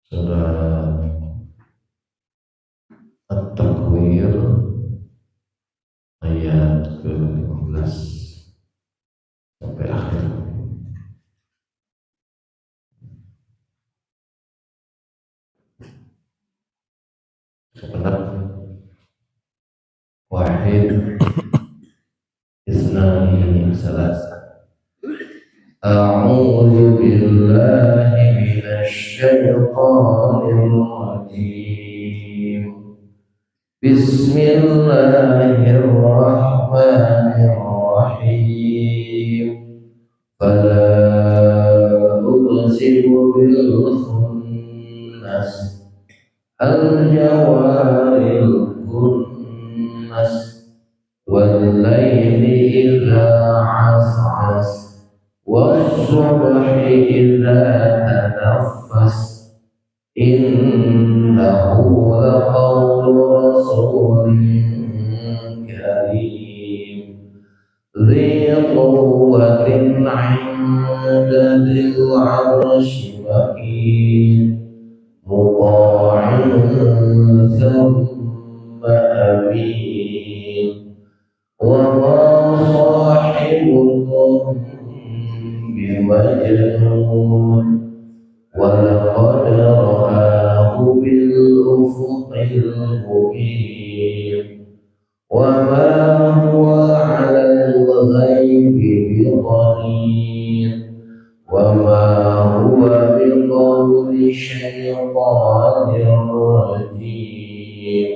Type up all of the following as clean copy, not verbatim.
Surah At-Takwir ayat ke-15 sampai akhir. Sebentar. Wahid Isnani Salasa. A'udzu billahi minasy syaithanir rajim. Bismillahirrahmanirrahim. Fala uqsimu bil khunnas al jawaril kunnas wal laili idza as'as was subhi idza tanaffas innahu laqawlu rasulin karim ذي قوة عند ذي العرش مكين مطاع ثم أمين وما صاحبكم بمجنون ولقد رآه بالأفق المبين وما هو على الغيب بضنين وما هو بقول شيطان رجيم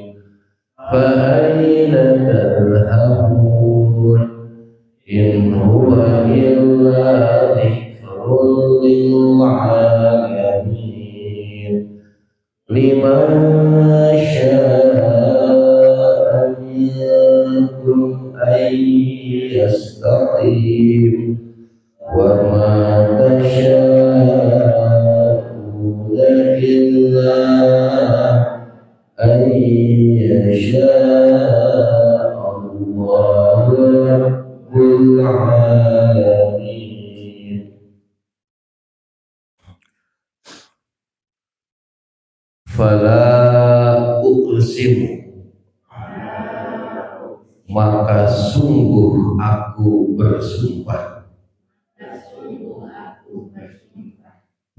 فأين تذهبون إن هو إلا ذكر للعالمين لمن شاء منكم أن يستقيم وما تشاءون إلا أن يشاء الله رب العالمين. Fala uqsimu, maka sungguh aku bersumpah,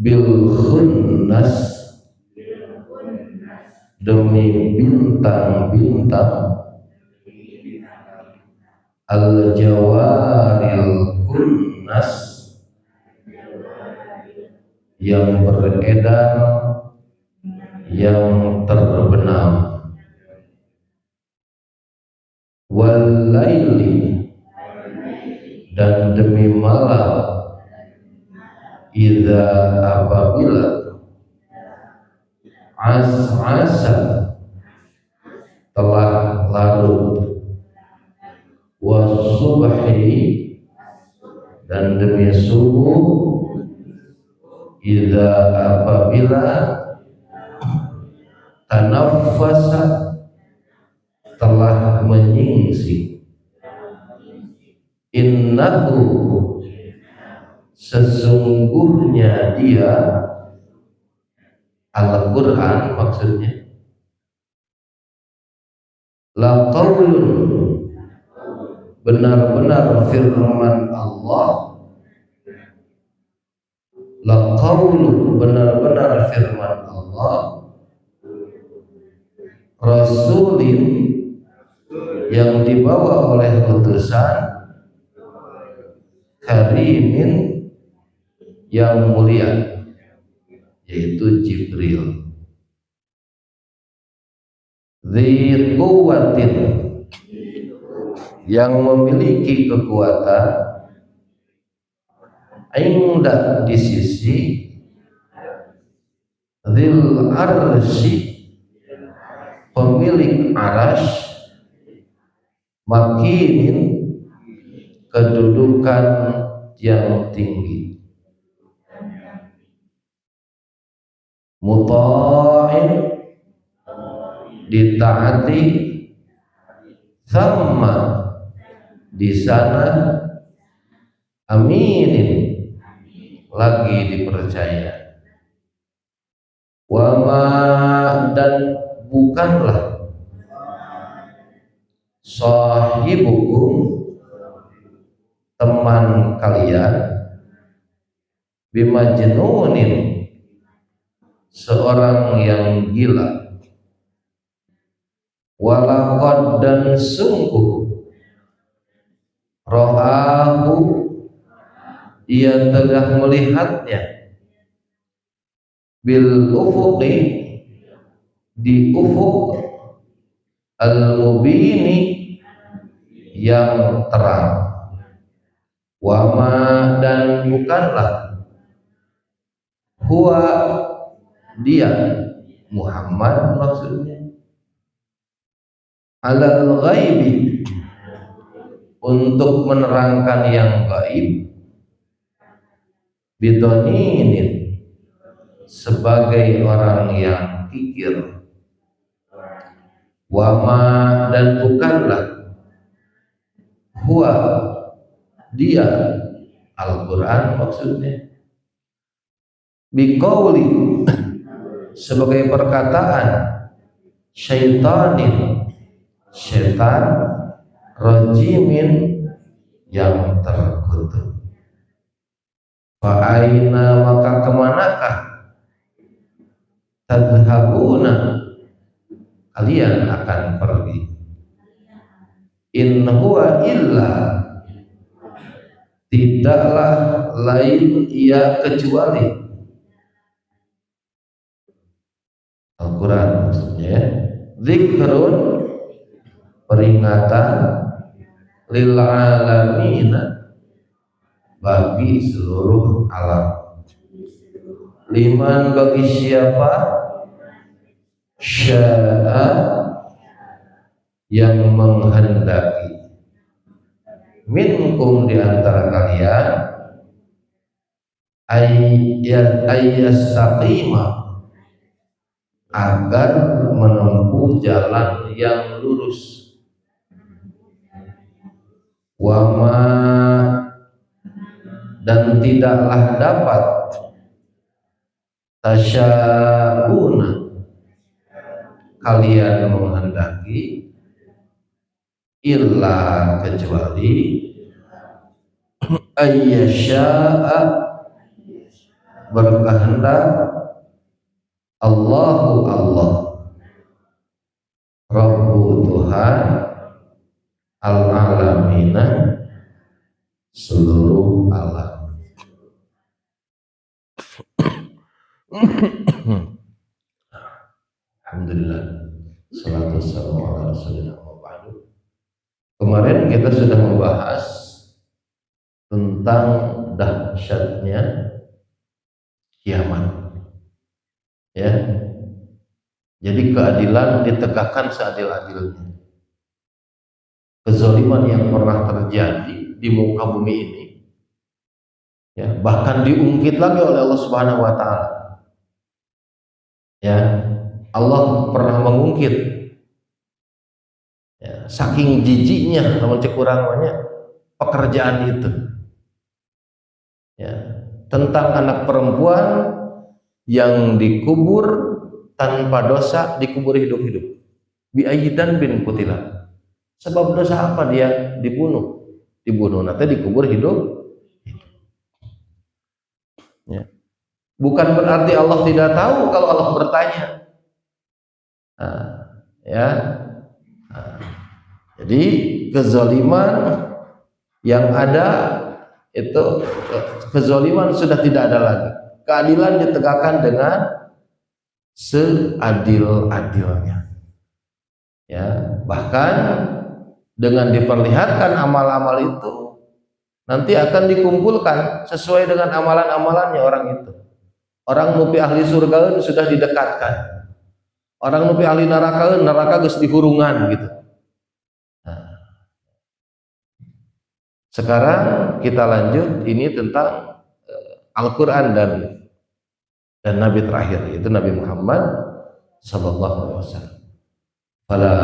bil khunnas, demi bintang-bintang, al jawaril kunnas, yang beredar, yang terbenam, wal laili, dan demi malam, idza apabila as'asa, telah larut, wasubhi, dan demi subuh, idza apabila tanaffasa, telah menyingsing, innahu, sesungguhnya dia, Al-Quran maksudnya, laqaulun, benar-benar firman Allah, laqaulun, benar-benar firman Allah, rasulin, yang dibawa oleh utusan, karimin, yang mulia, yaitu Jibril, dzi quwwatin, yang memiliki kekuatan, inda, di sisi, dzil arsy, pemilik arash, makinin, kedudukan yang tinggi, muta'in, ditaati, sama, di sana, aminin, lagi dipercaya, wa ma dan bukanlah sahibukum teman kalian bimajnunin seorang yang gila, walaqad dan sungguh ra'ahu ia telah melihatnya bil ufuqi di ufuk al-mubini yang terang, wama dan bukanlah huwa dia Muhammad maksudnya alal ghaibi untuk menerangkan yang gaib, bidoninin sebagai orang yang kikir, wama dan bukanlah huwa dia Al-Quran maksudnya biqauli sebagai perkataan syaitanin syaitan rajimin yang terkutuk. Fa'aina maka kemanakah tadhabuna kalian akan pergi, in huwa illa tidaklah lain ia kecuali Al-Quran maksudnya zikrun peringatan lil alamin bagi seluruh alam, liman bagi siapa sya'a yang menghendaki, minkum di antara kalian ayyastaqima agar menempuh jalan yang lurus, wama dan tidaklah dapat tasya'una kalian menghendaki illa kecuali ayyasya'a berkehendak Allahu Allah Rabbu Tuhan al-alamina seluruh alam. Alhamdulillah, salatu wassalamu ala rasulillah wa ba'du. Kemarin kita sudah membahas tentang dahsyatnya kiamat. Ya, jadi keadilan ditegakkan seadil-adilnya. Kezaliman yang pernah terjadi di muka bumi ini, ya, bahkan diungkit lagi oleh Allah Subhanahu Wa Taala. Ya, Allah pernah mengungkit, ya, saking jijiknya namun cekurangannya pekerjaan itu, ya, tentang anak perempuan yang dikubur tanpa dosa, dikubur hidup-hidup. Bi'ayyidan bin kutilah. Sebab dosa apa dia dibunuh? Dibunuh nanti dikubur hidup. Ya. Bukan berarti Allah tidak tahu kalau Allah bertanya. Ya. Jadi kezaliman yang ada itu, kezaliman sudah tidak ada lagi. Keadilan ditegakkan dengan seadil-adilnya. Ya, bahkan dengan diperlihatkan amal-amal itu nanti akan dikumpulkan sesuai dengan amalan-amalannya orang itu. Orang nupi ahli surga sudah didekatkan. Orang nupi ahli neraka geus dihurungan gitu. Nah, sekarang kita lanjut ini tentang Al-Quran dan Nabi terakhir, yaitu Nabi Muhammad sallallahu alaihi wasallam. Fala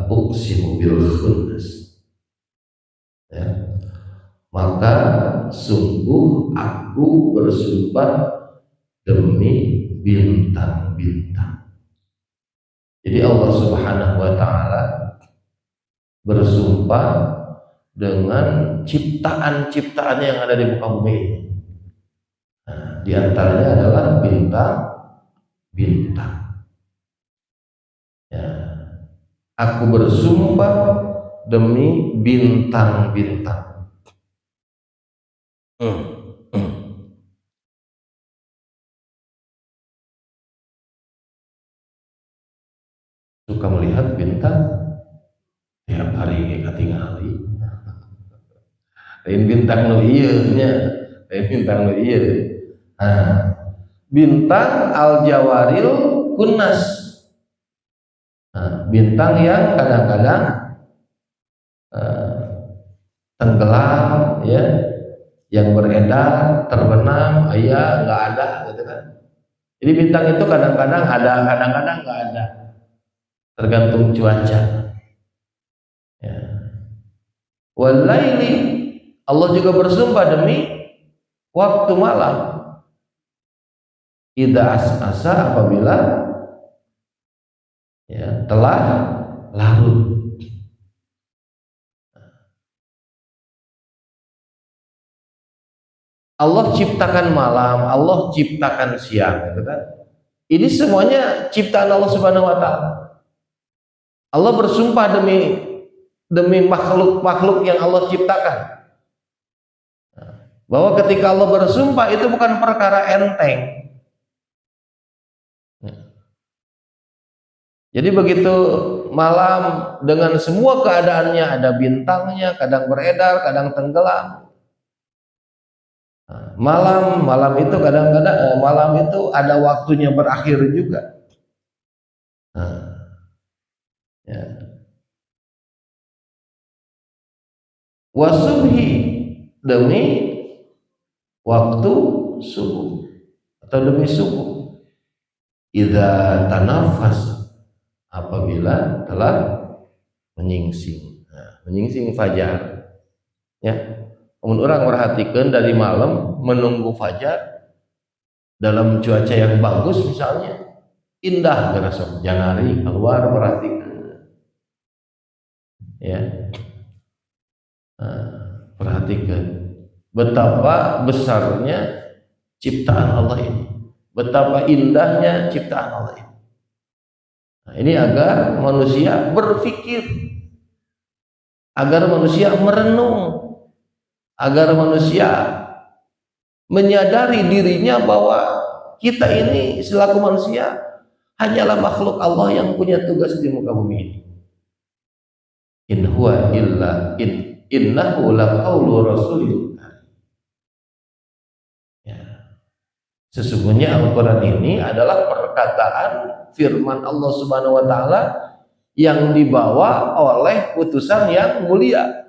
uqsimu bil khunnas. Ya. Maka sungguh aku bersumpah demi bintang-bintang. Jadi Allah Subhanahu wa taala bersumpah dengan ciptaan-ciptaan yang ada di muka bumi ini. Nah, di antaranya adalah bintang-bintang. Ya. Aku bersumpah demi bintang-bintang. Suka melihat bintang tiap hari ketinggali. Lain bintang nu ieu nya, lain bintang nu ieu. Nah, bintang al-jawaril kunnas. Nah, bintang yang kadang-kadang tenggelam, ya, yang beredar, terbenam, nggak ada, gitu kan. Jadi bintang itu kadang-kadang ada, kadang-kadang nggak ada, tergantung cuaca. Ya. Walaili, Allah juga bersumpah demi waktu malam. Idza as'asa, apabila ya telah larut. Allah ciptakan malam, Allah ciptakan siang, gitu kan. Ini semuanya ciptaan Allah Subhanahu wa taala. Allah bersumpah demi makhluk-makhluk yang Allah ciptakan. Bahwa ketika Allah bersumpah itu bukan perkara enteng. Jadi begitu malam dengan semua keadaannya, ada bintangnya, kadang beredar, kadang tenggelam. Malam itu kadang-kadang malam itu ada waktunya berakhir juga. Ya. Wasubhi, demi waktu subuh atau demi subuh. Idza tanafas, apabila telah menyingsing. Menyingsing fajar. Ya. Orang perhatikan dari malam menunggu fajar dalam cuaca yang bagus misalnya, indah gerasok janari keluar, perhatikan. Ya. Perhatikan betapa besarnya ciptaan Allah ini, betapa indahnya ciptaan Allah ini. Ini agar manusia berpikir, agar manusia merenung, agar manusia menyadari dirinya bahwa kita ini selaku manusia hanyalah makhluk Allah yang punya tugas di muka bumi ini. In huwa illa innahu laqaulu rasulil. Ya. Sesungguhnya Al-Quran ini adalah perkataan firman Allah Subhanahu wa taala yang dibawa oleh utusan yang mulia.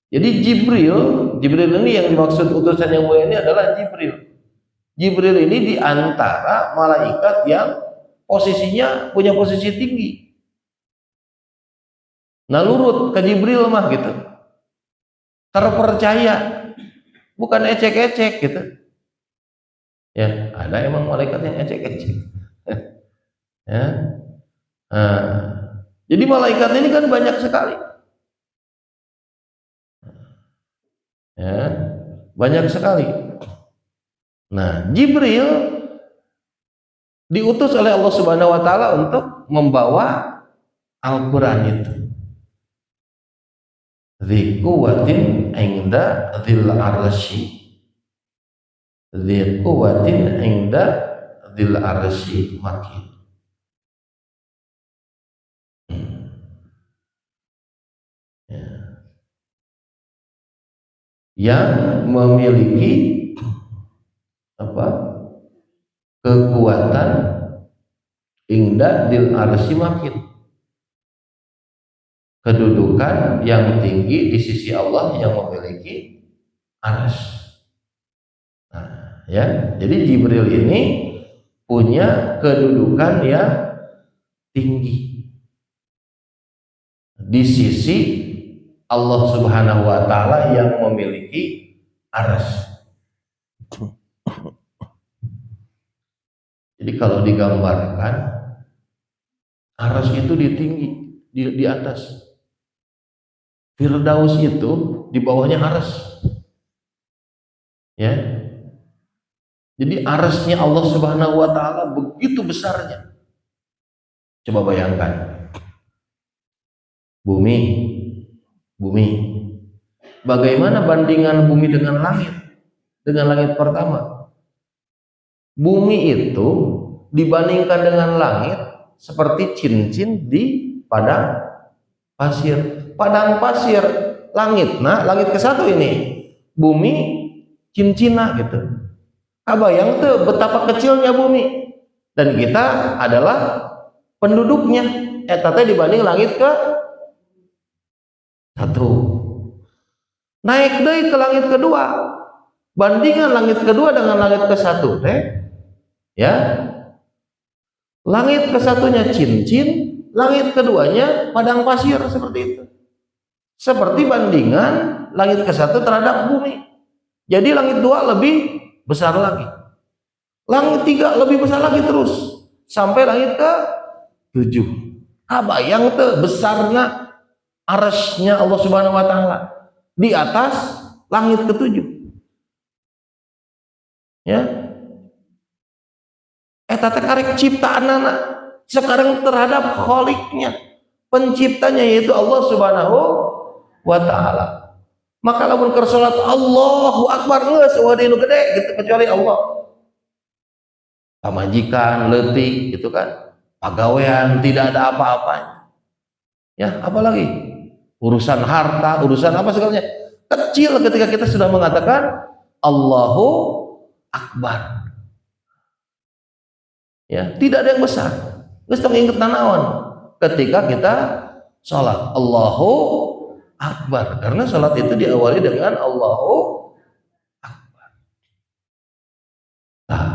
Jadi Jibril ini yang dimaksud utusan yang mulia ini adalah Jibril. Jibril ini diantara malaikat yang posisinya punya posisi tinggi. Nah, lurut ke Jibril mah gitu. Terpercaya, bukan ecek-ecek gitu. Ya, ada emang malaikat yang ecek-ecek. Ya. Jadi malaikat ini kan banyak sekali. Ya, banyak sekali. Nah, Jibril diutus oleh Allah Subhanahu wa taala untuk membawa Al-Qur'an itu. Dzi quwwatin 'inda dzil arsy. Dzi quwwatin 'inda dzil arsy makin. Ya. Yang memiliki kekuatan inda dil arsy makin, kedudukan yang tinggi di sisi Allah yang memiliki arsy. Nah, ya, jadi Jibril ini punya kedudukan yang tinggi di sisi Allah Subhanahu wa taala yang memiliki arsy. Jadi kalau digambarkan, arsy itu di tinggi, di atas. Firdaus itu di bawahnya arsy. Ya. Jadi arsy-nya Allah Subhanahu wa taala begitu besarnya. Coba bayangkan. Bumi. Bagaimana bandingan bumi dengan langit? Dengan langit pertama. Bumi itu dibandingkan dengan langit seperti cincin di padang pasir. Padang pasir, langit. Nah, langit ke satu ini. Bumi cincina gitu. Kabayang tuh betapa kecilnya bumi. Dan kita adalah penduduknya. Eta dibanding langit ke satu. Naik deh ke langit kedua. Bandingan langit kedua dengan langit ke satu ya. Langit ke satunya cincin, langit keduanya padang pasir seperti itu. Seperti bandingan langit ke satu terhadap bumi. Jadi langit dua lebih besar lagi. Langit tiga lebih besar lagi terus. Sampai langit ke tujuh. Kabayang tuh besarnya arsy-nya Allah Subhanahu wa taala di atas langit ketujuh. Ya. Eta teh karek ciptaanana sekarang terhadap kholiknya, penciptanya yaitu Allah Subhanahu wa taala. Maka lamun keur salat Allahu Akbar geus wadi nu gede gitu kecuali Allah. Pamajikan, leutik gitu kan. Pagawean tidak ada apa-apanya. Ya, apalagi urusan harta, urusan apa segalanya kecil ketika kita sudah mengatakan Allahu Akbar. Ya, tidak ada yang besar. Geus tong inget nanaon ketika kita salat Allahu Akbar, karena salat itu diawali dengan Allahu Akbar. Nah,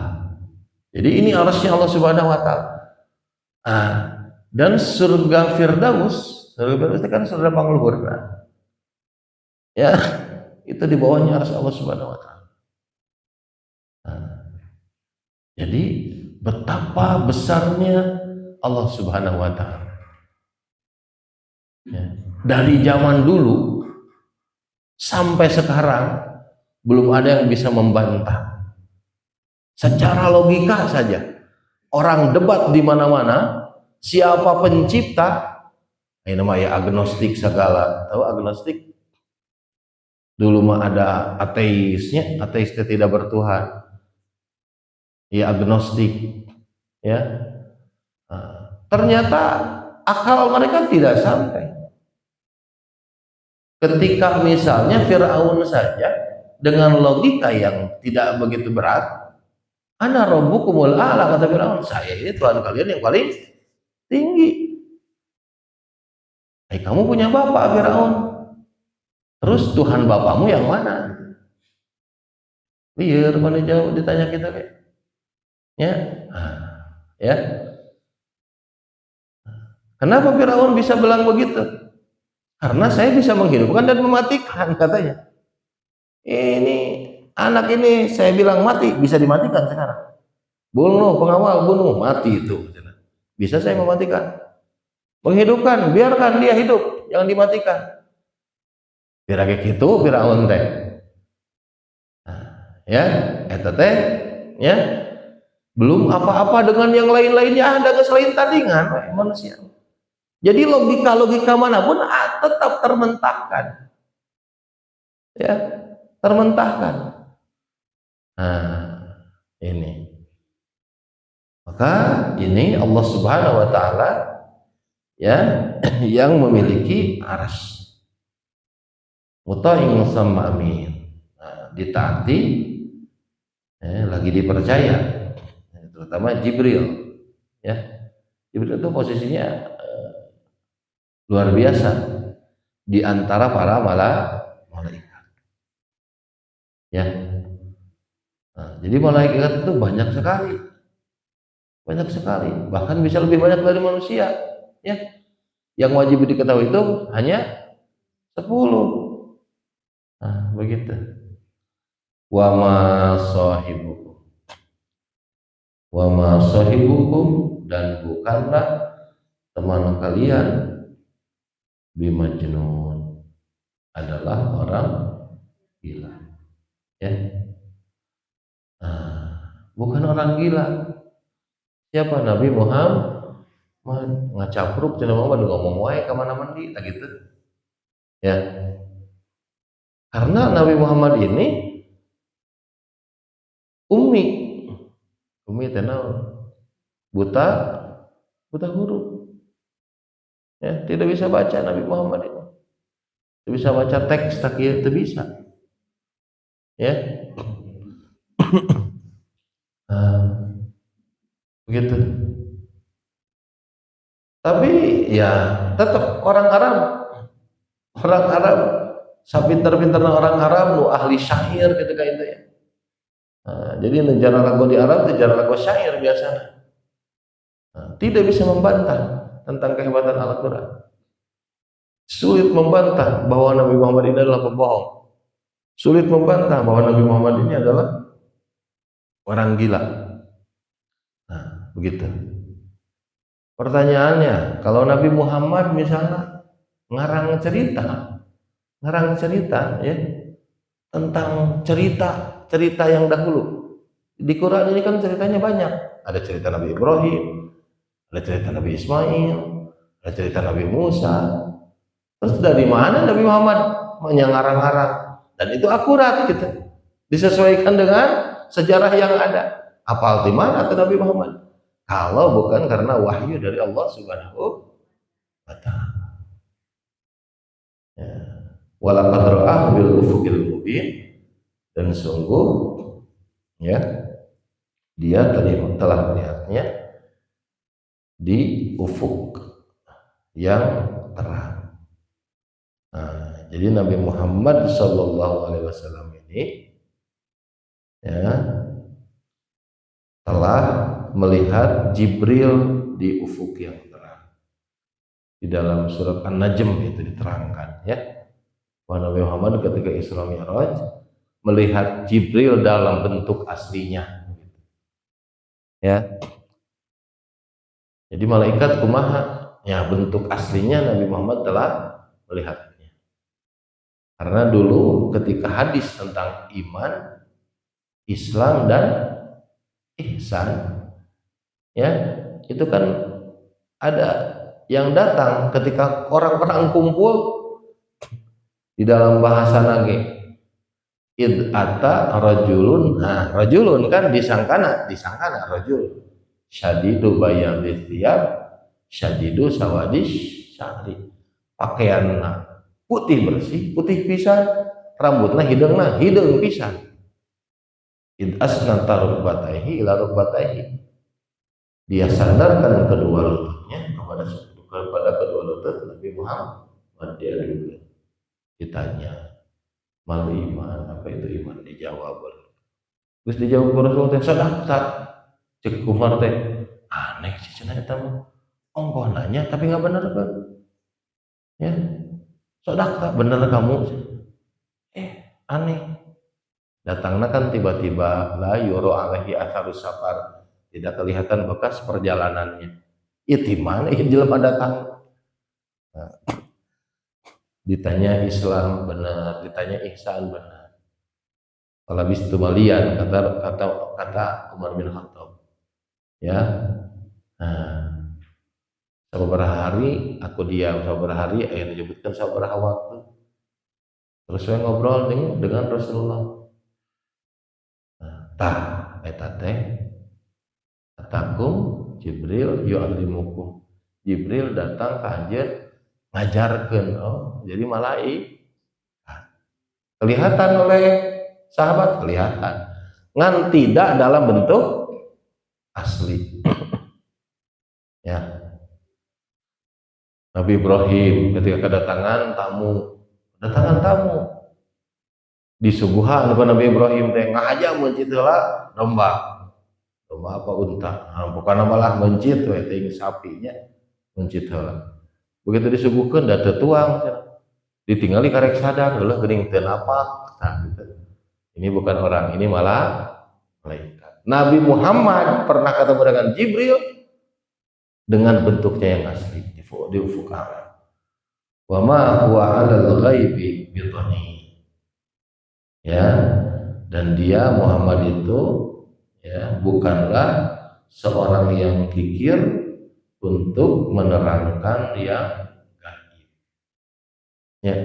jadi ini arsy Allah Subhanahu wa taala. Nah, dan surga Firdaus itu kan surga pangluhur. Ya, itu di bawahnya arsy Allah Subhanahu wa taala. Nah, jadi betapa besarnya Allah Subhanahu wa taala. Ya. Dari zaman dulu sampai sekarang belum ada yang bisa membantah. Secara logika saja, orang debat di mana-mana, siapa pencipta, ini namanya agnostik segala. Tahu agnostik? Dulu mah ada ateisnya, ateis tidak bertuhan. Ya agnostik, ya. Nah, ternyata akal mereka tidak sampai. Ketika misalnya Fir'aun saja dengan logika yang tidak begitu berat, ana rabbukumul a'la, kata Fir'aun, saya ini Tuhan kalian yang paling tinggi. Kamu punya bapak Fir'aun, terus Tuhan bapakmu yang mana? Biar mana jauh ditanya kita kayak. Ya, ya. Kenapa Firaun bisa bilang begitu? Karena saya bisa menghidupkan dan mematikan, katanya. Ini anak ini saya bilang mati, bisa dimatikan sekarang. Bunuh, pengawal bunuh, mati itu. Bisa saya mematikan. Menghidupkan, biarkan dia hidup, jangan dimatikan. Biar kayak gitu Firaun teh. Ya, eta teh, ya. Belum apa-apa dengan yang lain-lainnya, ada selain tandingan manusia. Jadi logika manapun tetap termentahkan, ya, termentahkan. Nah, ini. Maka ini Allah Subhanahu wa taala, ya, yang memiliki arsy. Muta'in sama amin. Nah, ditaati, lagi dipercaya. Terutama Jibril, ya. Jibril itu posisinya luar biasa di antara para malaikat, ya. Nah, jadi malaikat itu banyak sekali, bahkan bisa lebih banyak dari manusia, ya. Yang wajib diketahui itu hanya 10. Nah, begitu. Wa ma sahibukum wa ma sahibukum, dan bukanlah teman kalian bimajnun, adalah orang gila. Ya, bukan orang gila. Siapa? Nabi Muhammad. Ngacapruk cenah mah ngomong wae ka mana mandi gitu. Ya, karena Nabi Muhammad ini ummi. Ummi teh buta, buta huruf. Ya, tidak bisa baca Nabi Muhammad ini. Tidak bisa baca teks tak itu bisa. Ya. Begitu. Tapi ya tetap orang Arab, sapinter-pinterna orang Arab nu ahli syair ketika itu ya. Jadi negara lagu di Arab itu negara lagu syair biasanya. Tidak bisa membantah tentang kehebatan Al-Quran. Sulit membantah bahwa Nabi Muhammad ini adalah pembohong. Sulit membantah bahwa Nabi Muhammad ini adalah orang gila. Begitu. Pertanyaannya, kalau Nabi Muhammad misalnya ngarang cerita ya tentang cerita yang dahulu. Di Quran ini kan ceritanya banyak. Ada cerita Nabi Ibrahim, ada cerita Nabi Ismail, ada cerita Nabi Musa. Terus dari mana Nabi Muhammad menyangarang-ngarang? Dan itu akurat gitu. Disesuaikan dengan sejarah yang ada. Apal di mana tuh Nabi Muhammad? Kalau bukan karena wahyu dari Allah Subhanahu wa ta'ala. Ya. Walaqad ra'ahu bil ufuqil mubin, dan sungguh ya dia telah melihatnya di ufuk yang terang. Jadi Nabi Muhammad Sallallahu Alaihi Wasallam ini ya telah melihat Jibril di ufuk yang terang. Di dalam surat An-Najm itu diterangkan ya bahwa Nabi Muhammad ketika Isra Mi'raj melihat Jibril dalam bentuk aslinya. Ya. Jadi malaikat kumaha? Ya, bentuk aslinya Nabi Muhammad telah melihatnya. Karena dulu ketika hadis tentang iman, Islam dan ihsan, ya, itu kan ada yang datang ketika orang-orang kumpul di dalam bahasa nage. Id ata rajulun, rajulun kan disangkana rajul. Syadidu bayadis thiyab, syadidu sawadis syahri. Pakaianna putih bersih, putih pisan, rambutna hidung pisan. Id asnata rukbataihi ila rukbataihi. Dia sandarkan kedua lututnya kepada kedua lutut Nabi Muhammad. Dia juga ditanya, mal iman, apa itu iman? Dijawab. Terus dijawab Rasul teh sadaqta. Cek Umar teh aneh sih cenah eta mah. Ongkoh nanya tapi enggak bener kan. Ya. Sadaqta, bener kamu. Aneh. Datangnya kan tiba-tiba la yuro alaihi atharus safar. Tidak kelihatan bekas perjalanannya. Itu mana jelema datang. Ditanya Islam benar, ditanya ihsan benar. Kalau bis itu malian kata Umar bin Khattab. Ya, beberapa hari aku diam, beberapa hari ayat disebutkan beberapa waktu. Terus saya ngobrol dengan Rasulullah. Eta teh katakum Jibril yu'allimukum. Jibril datang ke anjeun ngajarkeun. Jadi kelihatan oleh sahabat, kelihatan. Ngan tidak dalam bentuk asli. Ya. Nabi Ibrahim ketika kedatangan tamu disuguhan ke Nabi Ibrahim teh ngahaja mencit heula domba apa unta. Bukan malah mencit we teh sapinya mencit heula. Begitu disuguhkeun da teu tuang ditinggali karek sadar heula geuning teu napak. Gitu. Ini bukan orang, ini malah malaikat. Nabi Muhammad pernah ketemu dengan Jibril dengan bentuknya yang asli di ufuk alam. Wa ma huwa 'alal ghaibi bidhani. Ya, dan dia Muhammad itu ya bukanlah seorang yang kikir untuk menerangkan yang gaib. Ya,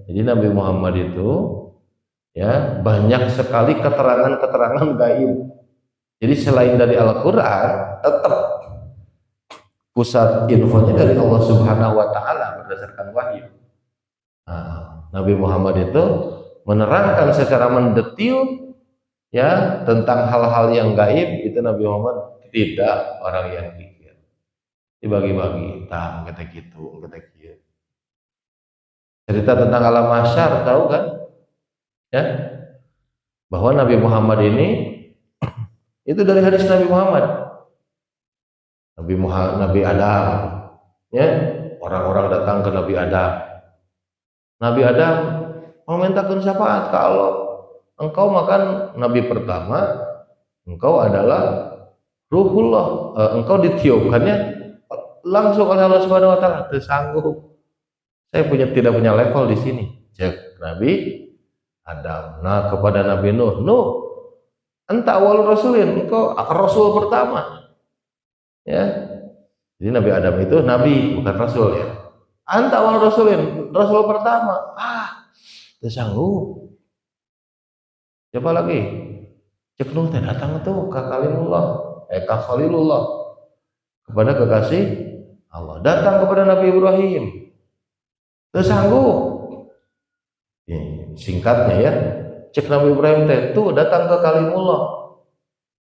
jadi Nabi Muhammad itu ya banyak sekali keterangan-keterangan gaib. Jadi selain dari Al-Qur'an, tetap pusat infonya dari Allah Subhanahu wa taala berdasarkan wahyu. Nah, Nabi Muhammad itu menerangkan secara mendetil ya tentang hal-hal yang gaib. Itu Nabi Muhammad tidak orang yang kikir. Dibagi-bagi, kata gitu, kata gitu. Cerita tentang alam mahsyar tahu kan? Ya, bahwa Nabi Muhammad ini itu dari hadis Nabi Muhammad. Nabi Adam, ya orang-orang datang ke Nabi Adam. Nabi Adam memintakan syafaat, kalau engkau makan Nabi pertama, engkau adalah Ruhullah, engkau ditiupkannya langsung oleh Allah Subhanahu Wa Taala. Tersanggup, saya tidak punya level di sini. Cek Nabi Adam. Nah kepada Nabi Nuh, anta awal rasulin, engkau rasul pertama. Ya, jadi Nabi Adam itu nabi bukan rasul ya. Anta awal rasulin, rasul pertama. Tersanggup. Siapa lagi? Cek Nuh teh datang tuh ka Kalimullah, ka Khalilullah, kepada kekasih Allah. Datang kepada Nabi Ibrahim. Tersanggup. Singkatnya ya, cek Nabi Ibrahim teh tuh datang ke Kalimullah.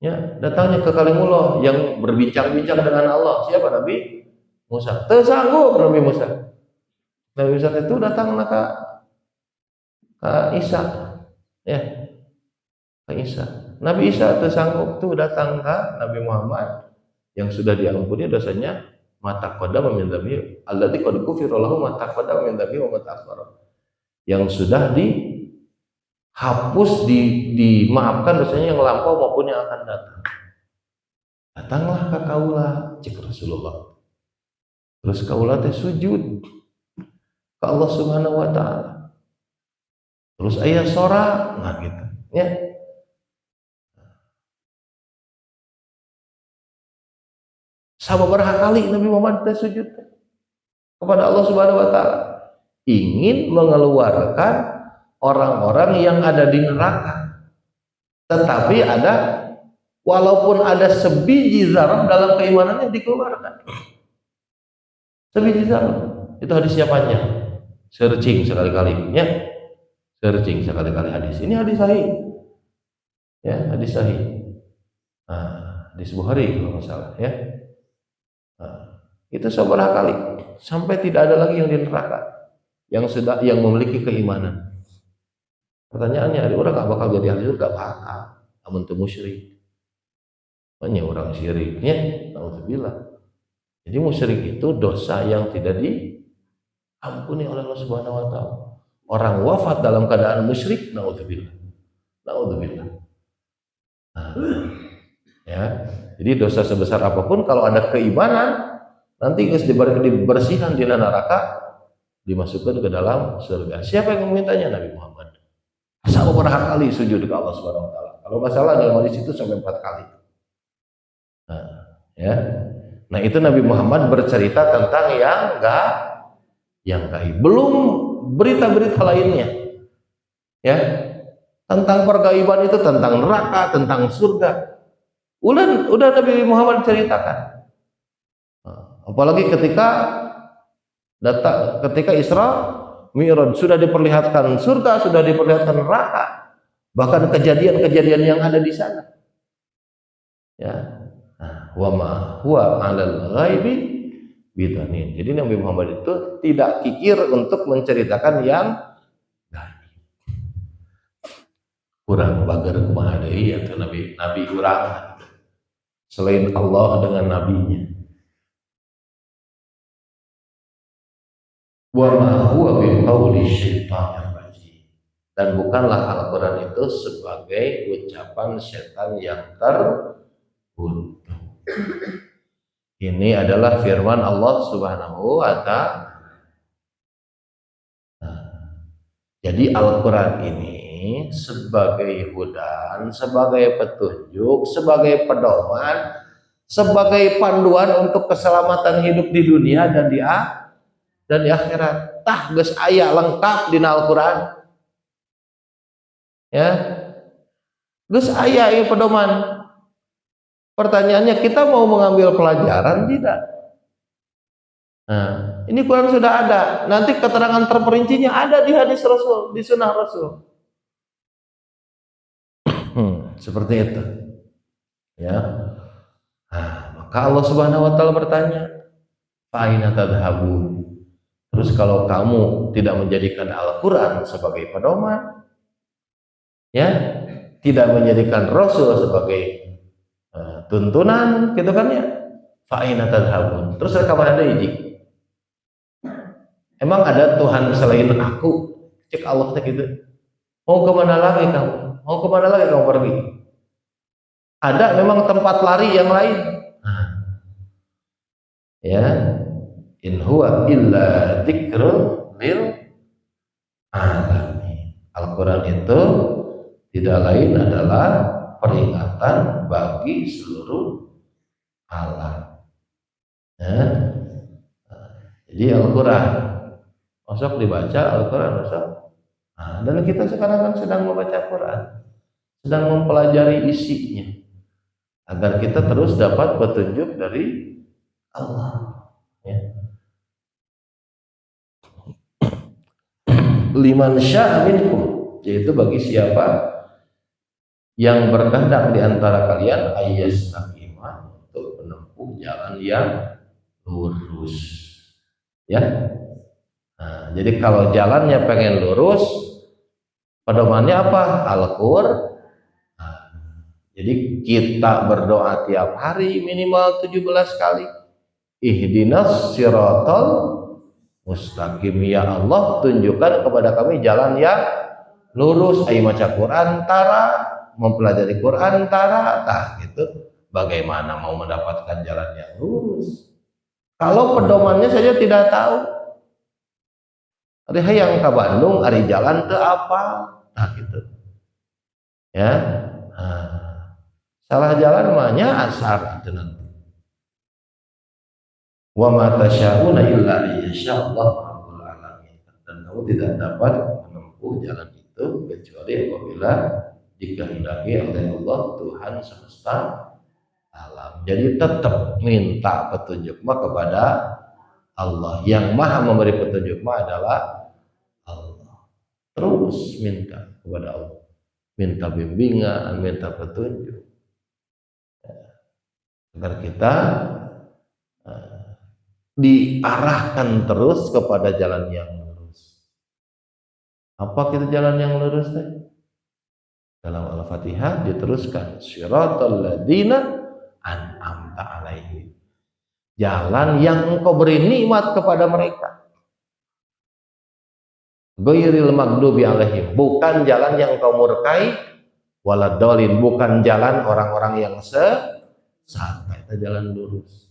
Ya, datangnya ke Kalimullah yang berbincang-bincang dengan Allah. Siapa? Nabi Musa. Tersanggup Nabi Musa. Nabi Musa itu datang ke Isa. Ya, ke Isa. Nabi Isa tersanggup tuh datang ke Nabi Muhammad yang sudah diampuni dosanya mata qadama min dzambi alladzi qad kufira lahu mata qadama min dzambi wa mata akhara. Yang sudah dihapus, dimaafkan dosanya yang lampau maupun yang akan datang. Datanglah ke kaula, cek Rasulullah. Terus kaula teh sujud ke Allah Subhanahu wa taala. Terus aya sorak, nah gitu. Ya. Sabaraha kali Nabi Muhammad teh sujud kepada Allah Subhanahu wa taala, ingin mengeluarkan orang-orang yang ada di neraka. Tetapi walaupun ada sebiji zarah dalam keimanannya dikeluarkan. Sebiji zarah. Itu hadisnya panjang. Searching sekali-kali ya. Searching sekali-kali hadis. Ini hadis sahih. Ya, hadis sahih. Nah, hadis Bukhari kalau nggak salah ya. Nah, itu seberapa kali sampai tidak ada lagi yang di neraka yang memiliki keimanan. Pertanyaannya, ada orang nggak bakal jadi ahli surga? Bakal, namun itu musyrik. Hanya orang syiriknya, naudzubillah. Jadi musyrik itu dosa yang tidak diampuni oleh Allah Subhanahu Wa Taala. Orang wafat dalam keadaan musyrik, naudzubillah. Nah, ya, jadi dosa sebesar apapun kalau ada keimanan, nanti guys dibersihkan di neraka, dimasukkan ke dalam surga. Siapa yang memintanya? Nabi Muhammad. Sama berapa kali sujud ke Allah Subhanahu Wa Taala. Kalau nggak salah dalam hadis itu sampai 4 kali. Nah, ya. Nah itu Nabi Muhammad bercerita tentang yang gaib. Belum berita-berita lainnya. Ya. Tentang pergaiban itu, tentang neraka, tentang surga. Udah Nabi Muhammad ceritakan. Apalagi ketika Isra Mi'raj sudah diperlihatkan surga, sudah diperlihatkan neraka, bahkan kejadian-kejadian yang ada di sana. Ya, wa ma huwa 'alal ghaibi bidhanin. Jadi Nabi Muhammad itu tidak kikir untuk menceritakan yang gaib. Kurang bager kumaha deui atuh nabi urang selain Allah dengan nabinya. Wa ma huwa biqauli syaitanir rajim. dan bukanlah Al-Quran itu sebagai ucapan setan yang terkutuk. Ini adalah firman Allah Subhanahu wa Ta'ala. Jadi Al-Quran ini sebagai hudan, sebagai petunjuk, sebagai pedoman, sebagai panduan untuk keselamatan hidup di dunia dan di akhirat. Tah geus aya lengkap di Al-Quran. Ya. Geus aya ieu pedoman. Pertanyaannya, kita mau mengambil pelajaran tidak? Nah, ini Quran sudah ada. Nanti keterangan terperincinya ada di hadis Rasul, di sunnah Rasul. Seperti itu. Ya. Nah, maka Allah Subhanahu wa Ta'ala bertanya, "Fa'ina tadhhabun?" Terus kalau kamu tidak menjadikan Al-Quran sebagai pedoman, ya, tidak menjadikan Rasul sebagai tuntunan, gitu kan ya? Fa'ina tadhhabun. Terus rekaman ada izin. Emang ada Tuhan selain aku? Cek Allah gitu. Mau kemana lagi kamu? Mau kemana lagi kamu pergi? Ada memang tempat lari yang lain. Ya, in huwa illa dzikrun lil alamin. Al-Quran itu tidak lain adalah peringatan bagi seluruh alam. Ya. Jadi Al-Quran masuk dibaca, Al-Quran masuk. Nah, dan kita sekarang kan sedang membaca Quran, sedang mempelajari isinya, agar kita terus dapat petunjuk dari Allah. Ya. Liman syaa minkum, yaitu bagi siapa yang berkehendak di antara kalian ayyastaqima, untuk menempuh jalan yang lurus. Ya. Nah, jadi kalau jalannya pengen lurus, pedomannya apa? Al-Qur'an. Nah, jadi kita berdoa tiap hari minimal 17 kali. Ihdinas siratal mustaqim, ya Allah tunjukkan kepada kami jalan yang lurus. Ayo maca Quran tara, mempelajari Quran tara, gitu. Bagaimana mau mendapatkan jalan yang lurus kalau pedomannya saja tidak tahu? Ada yang ke Bandung, hari jalan ke apa? Nah gitu. Ya. Nah, salah jalan mahnya asar itu nanti. Wa ma tasyauna illa insyaallah rabbul alamin. Dan kamu tidak dapat menempuh jalan itu kecuali apabila dikehendaki oleh Allah Tuhan semesta alam. Jadi tetap minta petunjuk kepada Allah. Yang maha memberi petunjuk adalah Allah. Terus minta kepada Allah, minta bimbingan, minta petunjuk, agar kita diarahkan terus kepada jalan yang lurus. Apa kita jalan yang lurus teh? Dalam Al-Fatihah diteruskan, Shiratal ladzina an'amta alaihim, jalan yang engkau beri nikmat kepada mereka. Ghairil maghdubi alaihim, bukan jalan yang engkau murkai, waladhdallin, bukan jalan orang-orang yang sesat. Itu jalan lurus.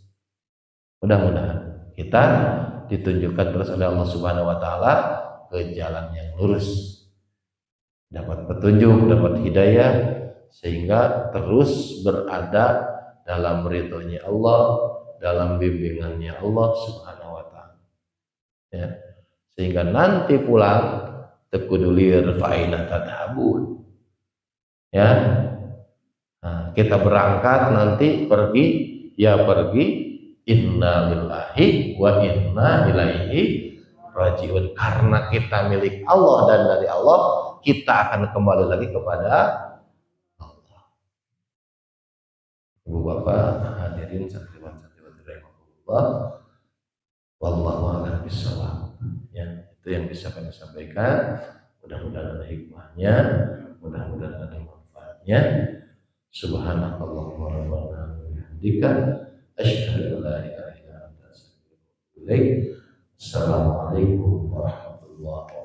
Mudah-mudahan kita ditunjukkan terus oleh Allah Subhanahu wa Ta'ala ke jalan yang lurus, dapat petunjuk, dapat hidayah, sehingga terus berada dalam ridhonya Allah, dalam bimbingannya Allah Subhanahu wa Ta'ala. Ya. Sehingga nanti pulang tekudulir fa'ina tadhabun. Ya. Nah, kita berangkat nanti pergi, ya pergi inna lillahi wa inna ilaihi rajiun. Karena kita milik Allah dan dari Allah, kita akan kembali lagi kepada Allah. Ibu bapak hadirin santriwan-santriwati rahimahullah, wallahu a'lam bishawab. Ya, itu yang bisa kami sampaikan. Mudah-mudahan ada hikmahnya, mudah-mudahan ada manfaatnya. Subhanakallahumma rabbana wa bihamdika asyhadu an la ilaha illa anta astaghfiruka wa atubu ilaik. Assalamualaikum warahmatullahi wabarakatuh.